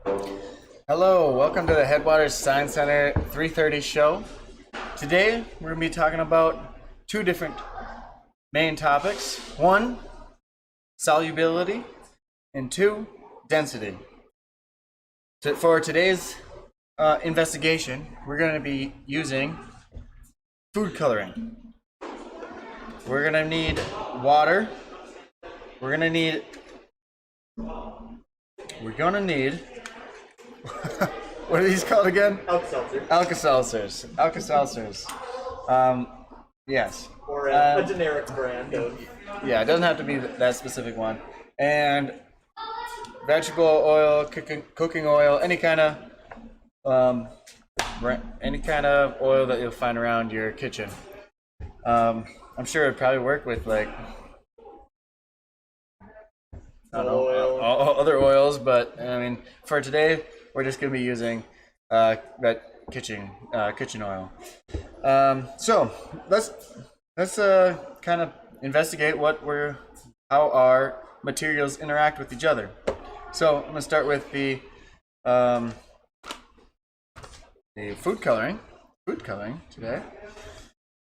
Hello, welcome to the Headwaters Science Center 3:30 show. Today we're going to be talking about two different main topics. One, solubility, and two, density. For today's investigation, we're going to be using food coloring. We're going to need water. We're going to need what are these called again? Alka-Seltzer. Alka-Seltzers. Yes. Or a generic brand of... Yeah, it doesn't have to be that specific one. And vegetable oil, cooking oil, any kind of oil that you'll find around your kitchen. I'm sure it'd probably work with like other oils, but I mean, for today, we're just going to be using that kitchen oil. So let's kind of investigate how our materials interact with each other. So I'm going to start with the food coloring today.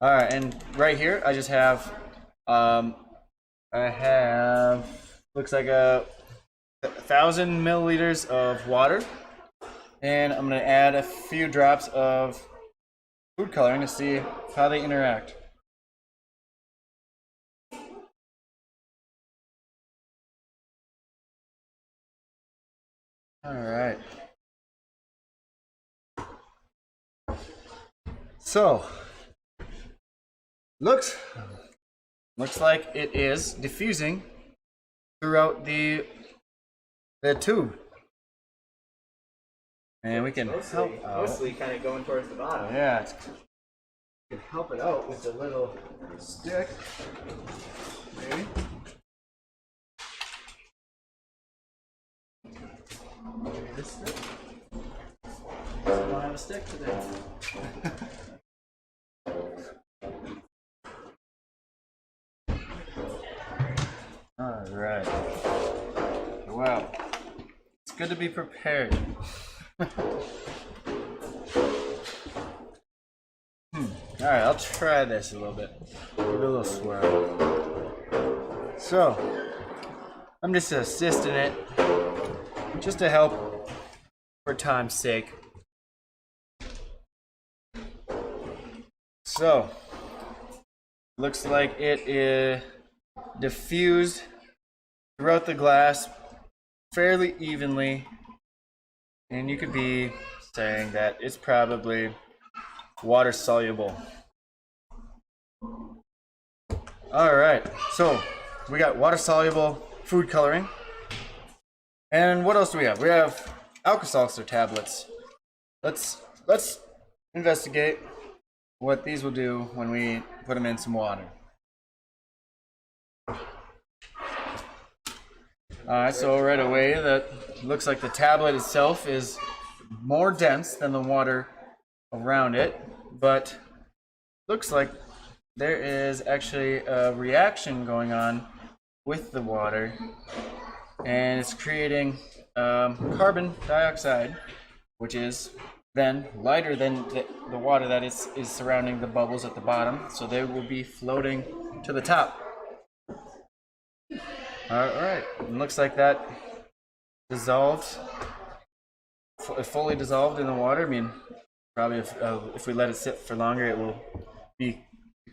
All right, and right here I just have looks like 1,000 milliliters of water, and I'm going to add a few drops of food coloring to see how they interact. All right. So, looks like it is diffusing throughout the tube, and we can mostly kind of going towards the bottom. Yeah, we can help it out with a little stick, maybe. Maybe this stick. I don't have a stick today. All right. Well, it's good to be prepared. All right, I'll try this a little bit. Give it a little swirl. So, I'm just assisting it, just to help for time's sake. So, looks like it is diffused throughout the glass fairly evenly, and you could be saying that it's probably water soluble. All right, so we got water soluble food coloring, and what else do we have? We have Alka-Seltzer tablets. Let's investigate what these will do when we put them in some water. Alright, so right away that looks like the tablet itself is more dense than the water around it, but looks like there is actually a reaction going on with the water, and it's creating carbon dioxide, which is then lighter than the water that is surrounding the bubbles at the bottom, so they will be floating to the top. Alright, it looks like that dissolved, fully dissolved in the water. I mean, probably if we let it sit for longer, it will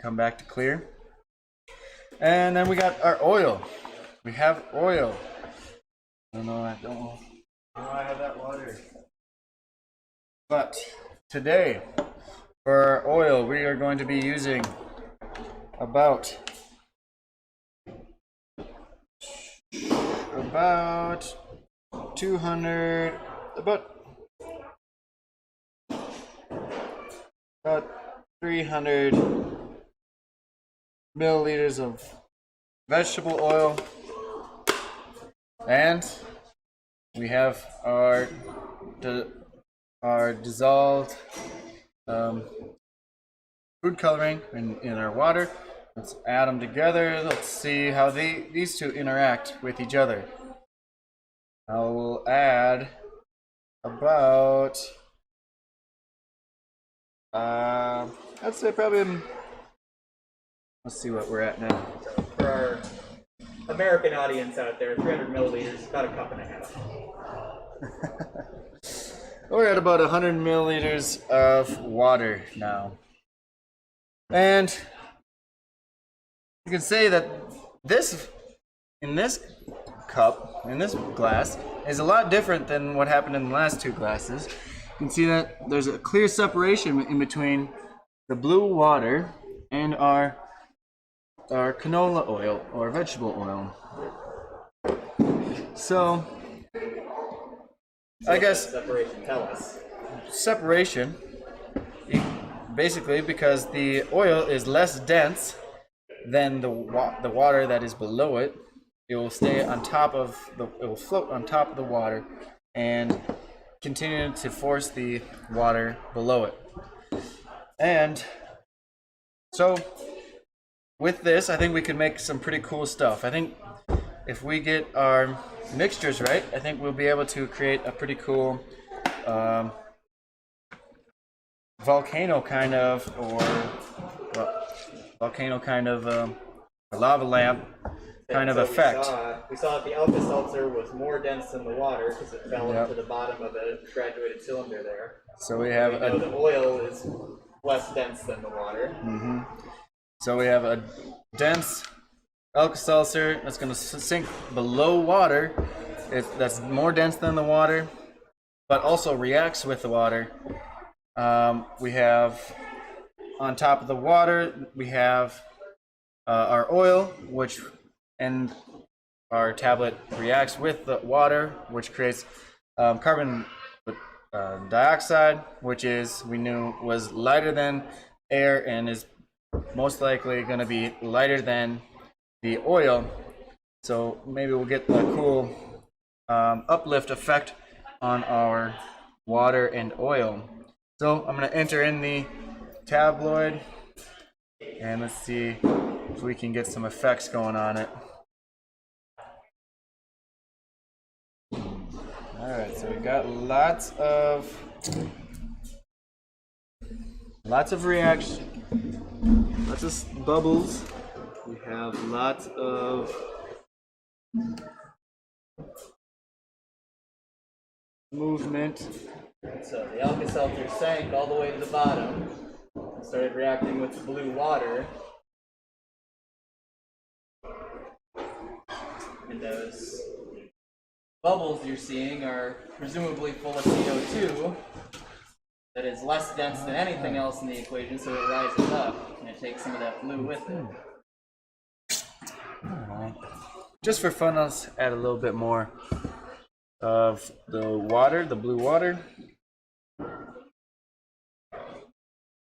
come back to clear. And then we got our oil. We have oil. I don't know I have that water. But today, for our oil, we are going to be using about 200, about 300 milliliters of vegetable oil, and we have our dissolved food coloring in our water. Let's add them together. Let's see how these two interact with each other. I will add about, I'd say probably, let's see what we're at now. So for our American audience out there, 300 milliliters, about a cup and a half. We're at about 100 milliliters of water now. And you can say that in this cup, in this glass, is a lot different than what happened in the last two glasses. You can see that there's a clear separation in between the blue water and our canola oil or vegetable oil. So I guess Separation, tell us. separation, basically because the oil is less dense than the water that is below it. It will stay on top of it will float on top of the water and continue to force the water below it. And so with this, I think we can make some pretty cool stuff. I think if we get our mixtures right, I think we'll be able to create a pretty cool volcano kind of, or a lava lamp kind of So effect. We saw that the Alka-Seltzer was more dense than the water because it fell into the bottom of a graduated cylinder there. So we have the oil is less dense than the water. So we have a dense Alka-Seltzer that's going to sink below water. That's more dense than the water, but also reacts with the water. We have on top of the water, we have our oil, and our tablet reacts with the water, which creates carbon dioxide, which we knew was lighter than air and is most likely going to be lighter than the oil. So maybe we'll get a cool uplift effect on our water and oil. So I'm going to enter in the tabloid and let's see if we can get some effects going on it. Alright, so we got lots of reaction, lots of bubbles. We have lots of movement. So the Alka-Seltzer sank all the way to the bottom and started reacting with the blue water. And those bubbles you're seeing are presumably full of CO2 that is less dense than anything else in the equation, so it rises up and it takes some of that blue with it. Alright. Just for fun, let's add a little bit more of the water, the blue water.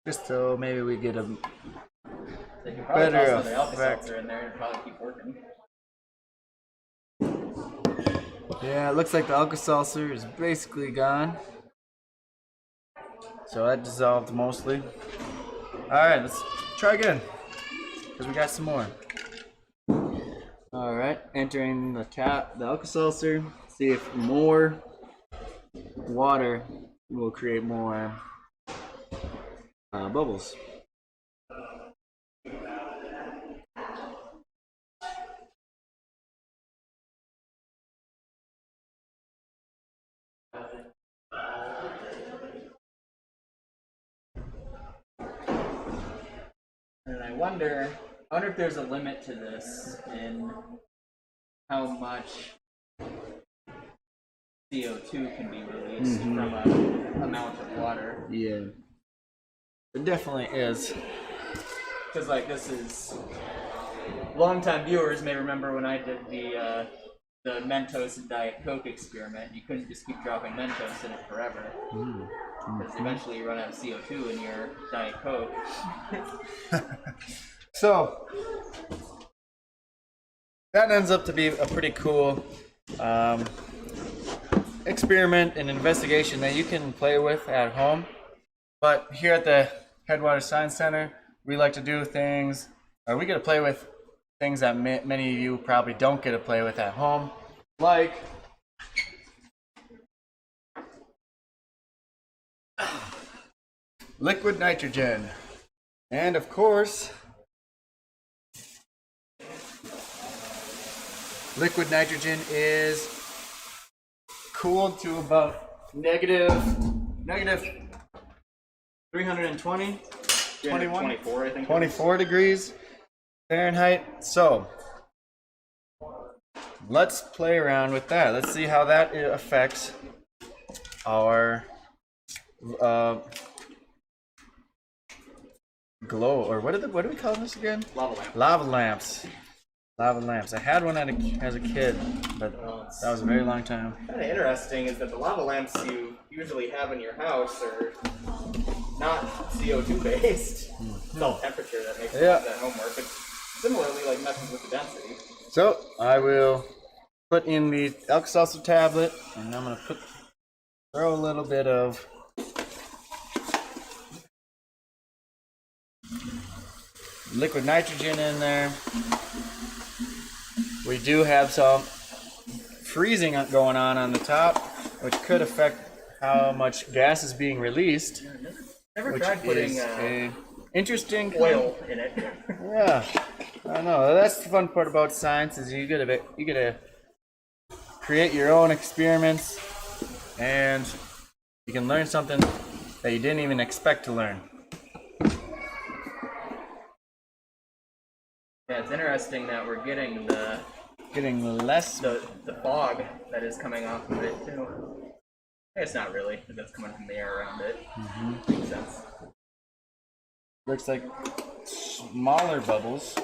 Just so maybe we get a They could probably better toss another effect. Alka-Seltzer in there and probably keep working. Yeah, it looks like the Alka-Seltzer is basically gone. So that dissolved mostly. Alright, let's try again, because we got some more. Alright, entering the Alka-Seltzer. See if more water will create more bubbles. And I wonder if there's a limit to this in how much CO2 can be released from an amount of water. Yeah, it definitely is. Because like this is, longtime viewers may remember when I did the Mentos and Diet Coke experiment. You couldn't just keep dropping Mentos in it forever. Because eventually you run out of CO2 in your Diet Coke. So that ends up to be a pretty cool experiment and investigation that you can play with at home. But here at the Headwaters Science Center, we like to do things, or we get to play with things that many of you probably don't get to play with at home, like liquid nitrogen. And of course, liquid nitrogen is cooled to about negative 320, 21, 24, I think. 24 degrees Fahrenheit. So let's play around with that. Let's see how that affects our glow, or what do we call this again? Lava lamp. Lava lamps. Lava lamps. I had one as a kid, but that was a very long time. Kind of interesting is that the lava lamps you usually have in your house are not CO2 based. It's all temperature that makes that homework. But similarly, like messes with the density. So I will put in the Alka-Seltzer tablet, and I'm gonna throw a little bit of liquid nitrogen in there. We do have some freezing going on the top, which could affect how much gas is being released. Never tried putting interesting oil in it. Yeah, I know. That's the fun part about science is you gotta create your own experiments, and you can learn something that you didn't even expect to learn. Yeah, it's interesting that we're getting the fog that is coming off of it too. I guess not really, because that's coming from the air around it. Makes sense. Looks like smaller bubbles.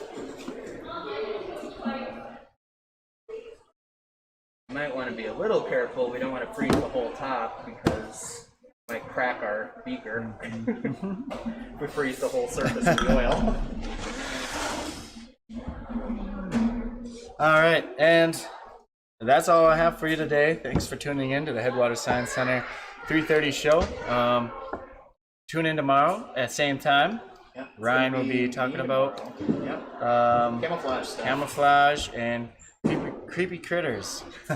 You might want to be a little careful. We don't want to freeze the whole top because it might crack our beaker. If we freeze the whole surface of the oil. All right, and that's all I have for you today. Thanks for tuning in to the Headwaters Science Center 3:30 show. Tune in tomorrow at same time. Yep, Ryan will be talking about camouflage stuff. camouflage and creepy critters.